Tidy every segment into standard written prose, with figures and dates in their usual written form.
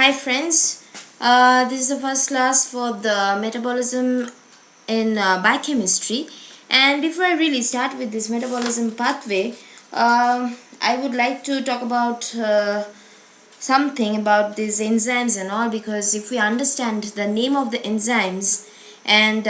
Hi friends, this is the first class for the metabolism in biochemistry, and before I really start with this metabolism pathway, I would like to talk about something about these enzymes and all, because if we understand the name of the enzymes and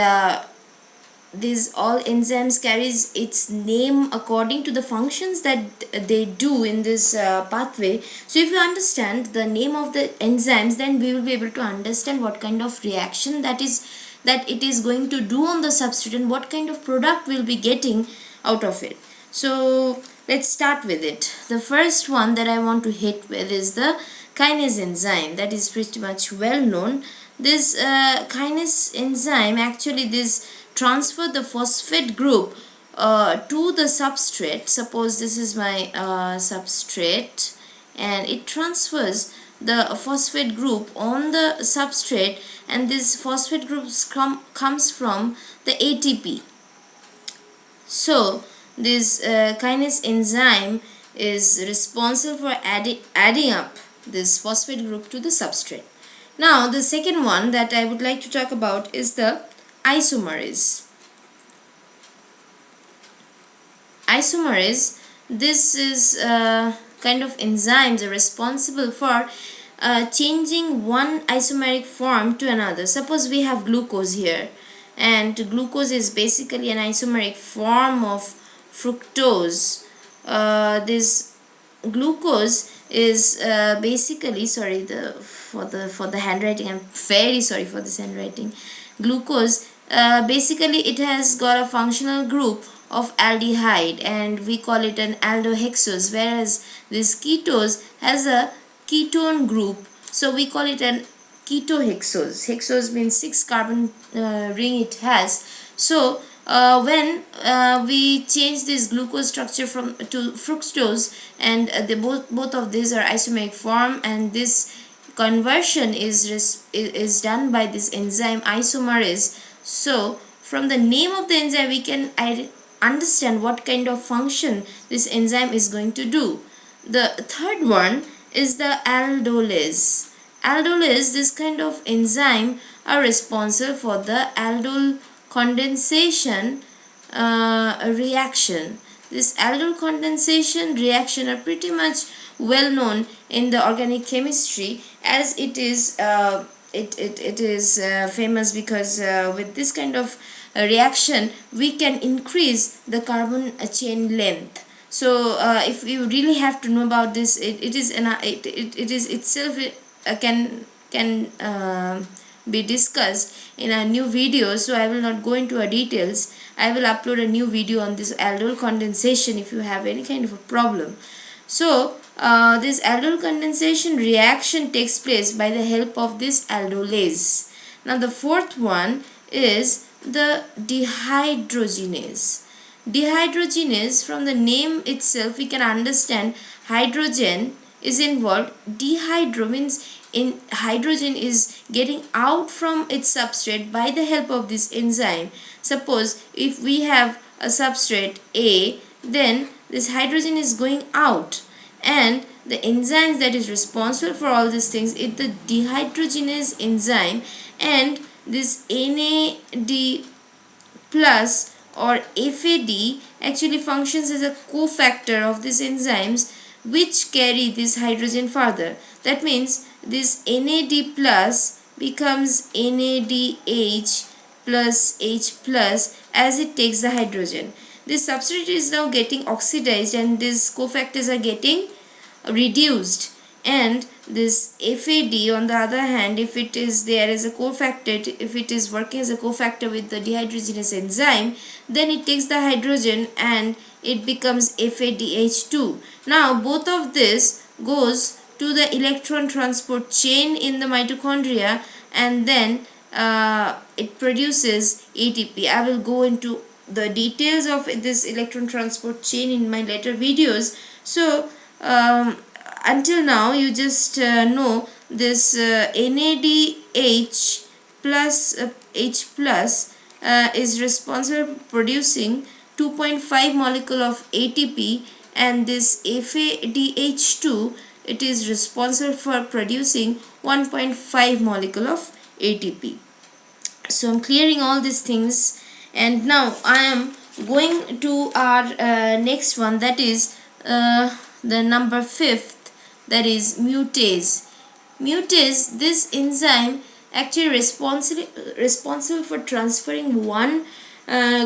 these all enzymes carries its name according to the functions that they do in this pathway. So if you understand the name of the enzymes, then we will be able to understand what kind of reaction that it is going to do on the substrate and what kind of product we'll be getting out of it. So let's start with it. The first one that I want to hit with is the kinase enzyme. That is pretty much well known. This kinase enzyme, actually this transfer the phosphate group to the substrate. Suppose this is my substrate, and it transfers the phosphate group on the substrate, and this phosphate group comes from the ATP. So this kinase enzyme is responsible for adding up this phosphate group to the substrate. Now the second one that I would like to talk about is the isomerase. Isomerase, this is kind of enzymes are responsible for changing one isomeric form to another. Suppose we have glucose here, and glucose is basically an isomeric form of fructose. This glucose is basically, sorry for the handwriting, I'm very sorry for this handwriting. Glucose, basically it has got a functional group of aldehyde, and we call it an aldohexose, whereas this ketose has a ketone group, so we call it an ketohexose. Hexose means 6 carbon ring it has. So when we change this glucose structure from to fructose, and both of these are isomeric form, and this conversion is done by this enzyme isomerase. So from the name of the enzyme we can understand what kind of function this enzyme is going to do. The third one is the aldolase. Aldolase, this kind of enzyme are responsible for the aldol condensation reaction. This aldol condensation reaction are pretty much well known in the organic chemistry, as it is famous because with this kind of reaction we can increase the carbon chain length. So if you really have to know about this, it is itself can be discussed in a new video, so I will not go into details. I will upload a new video on this aldol condensation if you have any kind of a problem. So this aldol condensation reaction takes place by the help of this aldolase. Now the fourth one is the dehydrogenase. Dehydrogenase, from the name itself we can understand hydrogen is involved. Dehydro means hydrogen is getting out from its substrate by the help of this enzyme. Suppose if we have a substrate A, then this hydrogen is going out, and the enzymes that is responsible for all these things is the dehydrogenase enzyme, and this NAD plus or FAD actually functions as a cofactor of these enzymes which carry this hydrogen further. That means this NAD plus becomes NADH plus H plus as it takes the hydrogen. This substrate is now getting oxidized, and these cofactors are getting reduced, and this FAD on the other hand, if it is there as a cofactor, if it is working as a cofactor with the dehydrogenase enzyme, then it takes the hydrogen and it becomes FADH2. Now both of this goes to the electron transport chain in the mitochondria, and then it produces ATP. I will go into the details of this electron transport chain in my later videos. So until now you just know this NADH plus H plus is responsible for producing 2.5 molecule of ATP, and this FADH2 it is responsible for producing 1.5 molecule of ATP. So I'm clearing all these things, and now I am going to our next one, that is the number 5th, that is mutase. Mutase, this enzyme actually responsible for transferring one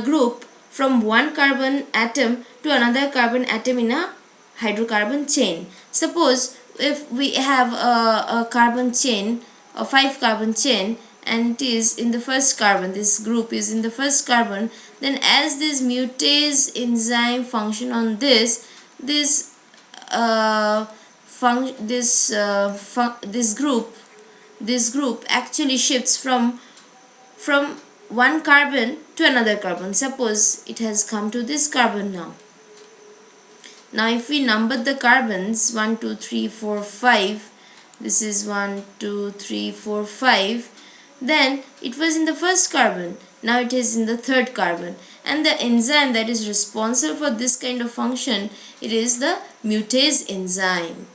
group from one carbon atom to another carbon atom in a hydrocarbon chain. Suppose if we have a carbon chain, a 5 carbon chain, and it is in the first carbon, this group is in the first carbon, then as this mutase enzyme function on this this group actually shifts from one carbon to another carbon. Suppose it has come to this carbon now. Now if we number the carbons, 1 2 3 4 5, this is 1 2 3 4 5, then it was in the first carbon, now it is in the third carbon, and the enzyme that is responsible for this kind of function, it is the mutase enzyme.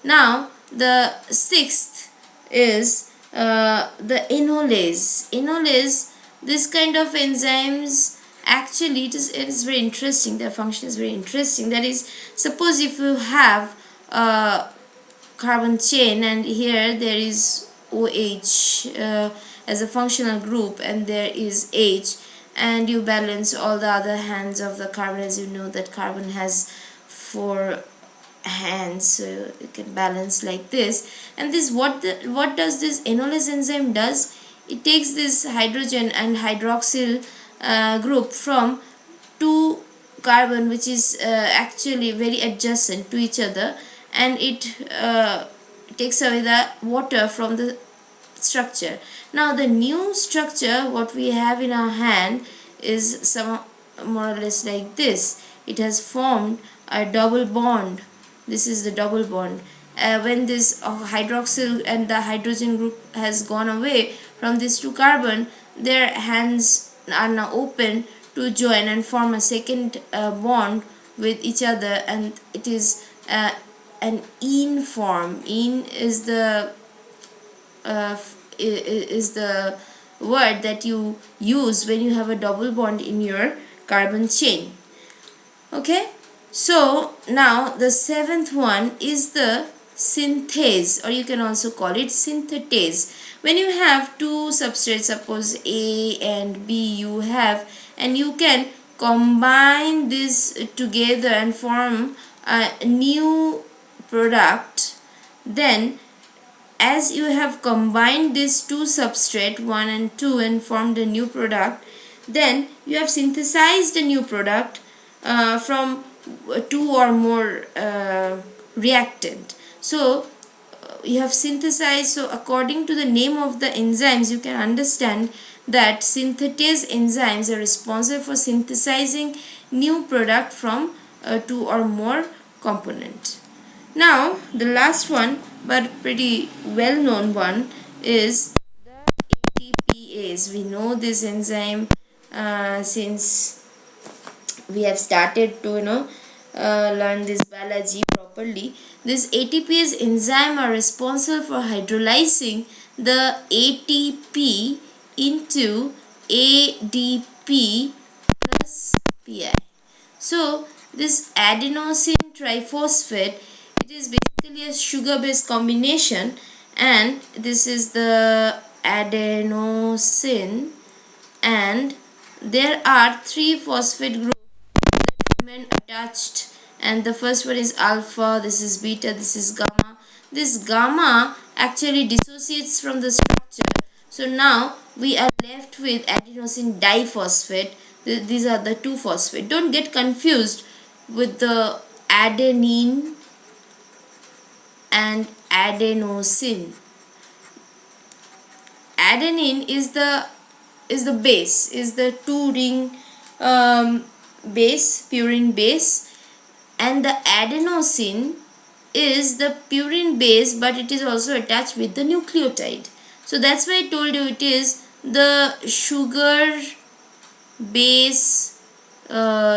Now the 6th is the enolase. Enolase, this kind of enzymes, actually it is very interesting, their function is very interesting. That is, suppose if you have a carbon chain and here there is OH as a functional group and there is H, and you balance all the other hands of the carbon. As you know that carbon has 4 hands, so you can balance like this. And this what does this enolase enzyme does? It takes this hydrogen and hydroxyl group from 2 carbon, which is actually very adjacent to each other, and it takes away the water from the structure. Now the new structure what we have in our hand is some more or less like this. It has formed a double bond. This is the double bond. When this hydroxyl and the hydrogen group has gone away from these 2 carbon, their hands are now open to join and form a second bond with each other, and it is an ene form. Ene is the word that you use when you have a double bond in your carbon chain. Okay, so now the 7th one is the synthase, or you can also call it synthetase. When you have 2 substrates, suppose A and B you have, and you can combine this together and form a new product, then as you have combined these 2 substrate 1 and 2 and formed a new product, then you have synthesized a new product from 2 or more reactant. So you have synthesized. So according to the name of the enzymes, you can understand that synthetase enzymes are responsible for synthesizing new product from 2 or more component. Now the last one, but pretty well known one, is the ATPase. We know this enzyme since we have started to learn this biology properly. This ATPase enzyme are responsible for hydrolyzing the ATP into ADP plus Pi. So this adenosine triphosphate, it is basically a sugar based combination, and this is the adenosine, and there are 3 phosphate groups that remain attached, and the first one is alpha, this is beta, this is gamma. This gamma actually dissociates from the structure, so now we are left with adenosine diphosphate. These are the 2 phosphate. Don't get confused with the adenine and adenosine. Adenine is the base, is the 2 ring base, purine base, and the adenosine is the purine base, but it is also attached with the nucleotide. So that's why I told you it is the sugar base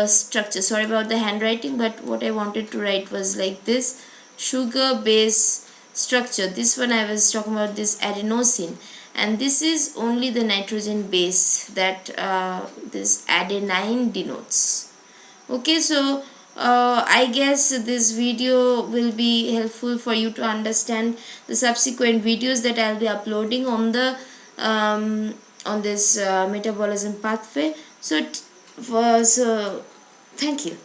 structure. Sorry about the handwriting, but what I wanted to write was like this. sugar base structure. This one I was talking about, this adenosine, and this is only the nitrogen base that this adenine denotes. Okay, so I guess this video will be helpful for you to understand the subsequent videos that I'll be uploading on this metabolism pathway. So thank you.